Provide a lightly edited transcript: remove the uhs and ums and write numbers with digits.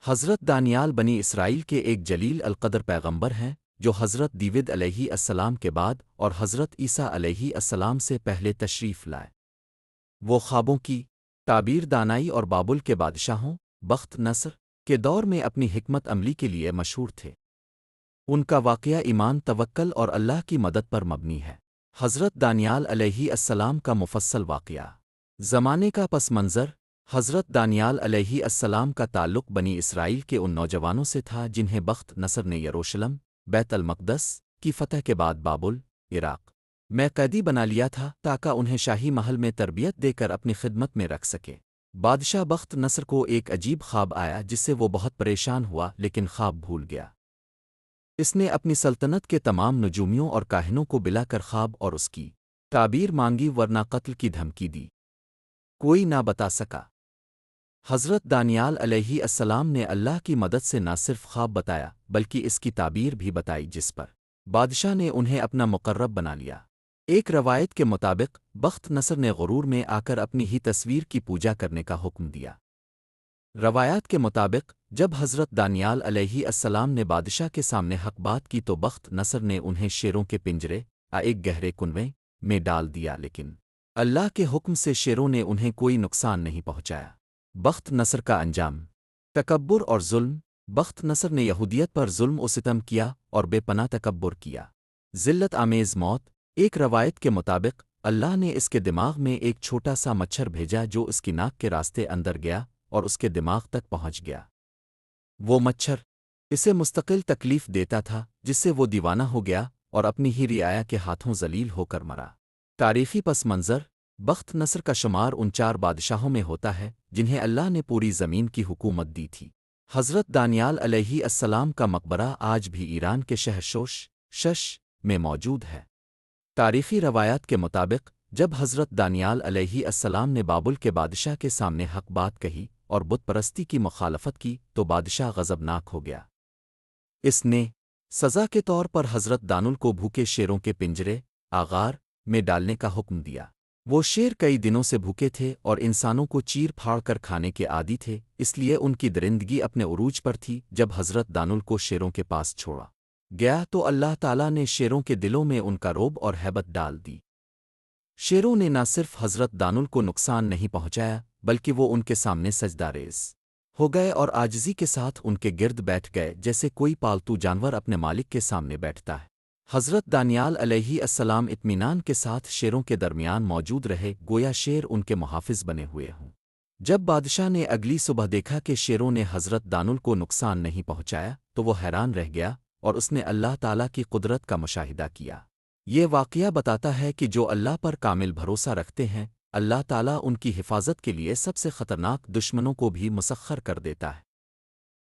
حضرت دانیال بنی اسرائیل کے ایک جلیل القدر پیغمبر ہیں جو حضرت دیود علیہ السلام کے بعد اور حضرت عیسیٰ علیہ السلام سے پہلے تشریف لائے۔ وہ خوابوں کی تعبیر دانائی اور بابل کے بادشاہوں بخت نصر کے دور میں اپنی حکمت عملی کے لیے مشہور تھے۔ ان کا واقعہ ایمان توکل اور اللہ کی مدد پر مبنی ہے۔ حضرت دانیال علیہ السلام کا مفصل واقعہ۔ زمانے کا پس منظر۔ حضرت دانیال علیہ السلام کا تعلق بنی اسرائیل کے ان نوجوانوں سے تھا جنہیں بخت نصر نے یروشلم بیت المقدس کی فتح کے بعد بابل عراق میں قیدی بنا لیا تھا تاکہ انہیں شاہی محل میں تربیت دے کر اپنی خدمت میں رکھ سکے۔ بادشاہ بخت نصر کو ایک عجیب خواب آیا جس سے وہ بہت پریشان ہوا لیکن خواب بھول گیا۔ اس نے اپنی سلطنت کے تمام نجومیوں اور کاہنوں کو بلا کر خواب اور اس کی تعبیر مانگی ورنہ قتل کی دھمکی دی۔ کوئی نہ بتا سکا۔ حضرت دانیال علیہ السلام نے اللہ کی مدد سے نہ صرف خواب بتایا بلکہ اس کی تعبیر بھی بتائی جس پر بادشاہ نے انہیں اپنا مقرب بنا لیا۔ ایک روایت کے مطابق بخت نصر نے غرور میں آ کر اپنی ہی تصویر کی پوجا کرنے کا حکم دیا۔ روایات کے مطابق جب حضرت دانیال علیہ السلام نے بادشاہ کے سامنے حق بات کی تو بخت نصر نے انہیں شیروں کے پنجرے ایک گہرے کنویں میں ڈال دیا لیکن اللہ کے حکم سے شیروں نے انہیں کوئی نقصان نہیں پہنچایا۔ بخت نصر کا انجام تکبر اور ظلم۔ بخت نصر نے یہودیت پر ظلم و ستم کیا اور بے پناہ تکبر کیا۔ ذلت آمیز موت۔ ایک روایت کے مطابق اللہ نے اس کے دماغ میں ایک چھوٹا سا مچھر بھیجا جو اس کی ناک کے راستے اندر گیا اور اس کے دماغ تک پہنچ گیا۔ وہ مچھر اسے مستقل تکلیف دیتا تھا جس سے وہ دیوانہ ہو گیا اور اپنی ہی رعایا کے ہاتھوں ذلیل ہو کر مرا۔ تاریخی پس منظر۔ بخت نصر کا شمار ان 4 بادشاہوں میں ہوتا ہے جنہیں اللہ نے پوری زمین کی حکومت دی تھی۔ حضرت دانیال علیہ السلام کا مقبرہ آج بھی ایران کے شہر شش میں موجود ہے۔ تاریخی روایات کے مطابق جب حضرت دانیال علیہ السلام نے بابل کے بادشاہ کے سامنے حق بات کہی اور بت پرستی کی مخالفت کی تو بادشاہ غضبناک ہو گیا۔ اس نے سزا کے طور پر حضرت دانل کو بھوکے شیروں کے پنجرے آغار میں ڈالنے کا حکم دیا۔ وہ شیر کئی دنوں سے بھوکے تھے اور انسانوں کو چیر پھاڑ کر کھانے کے عادی تھے اس لیے ان کی درندگی اپنے عروج پر تھی۔ جب حضرت دانل کو شیروں کے پاس چھوڑا گیا تو اللہ تعالیٰ نے شیروں کے دلوں میں ان کا رعب اور ہیبت ڈال دی۔ شیروں نے نہ صرف حضرت دانل کو نقصان نہیں پہنچایا بلکہ وہ ان کے سامنے سجدہ ریز ہو گئے اور عاجزی کے ساتھ ان کے گرد بیٹھ گئے جیسے کوئی پالتو جانور اپنے مالک کے سامنے بیٹھتا ہے۔ حضرت دانیال علیہ السلام اطمینان کے ساتھ شیروں کے درمیان موجود رہے گویا شیر ان کے محافظ بنے ہوئے ہوں۔ جب بادشاہ نے اگلی صبح دیکھا کہ شیروں نے حضرت دانل کو نقصان نہیں پہنچایا تو وہ حیران رہ گیا اور اس نے اللہ تعالیٰ کی قدرت کا مشاہدہ کیا۔ یہ واقعہ بتاتا ہے کہ جو اللہ پر کامل بھروسہ رکھتے ہیں اللہ تعالیٰ ان کی حفاظت کے لیے سب سے خطرناک دشمنوں کو بھی مسخر کر دیتا ہے۔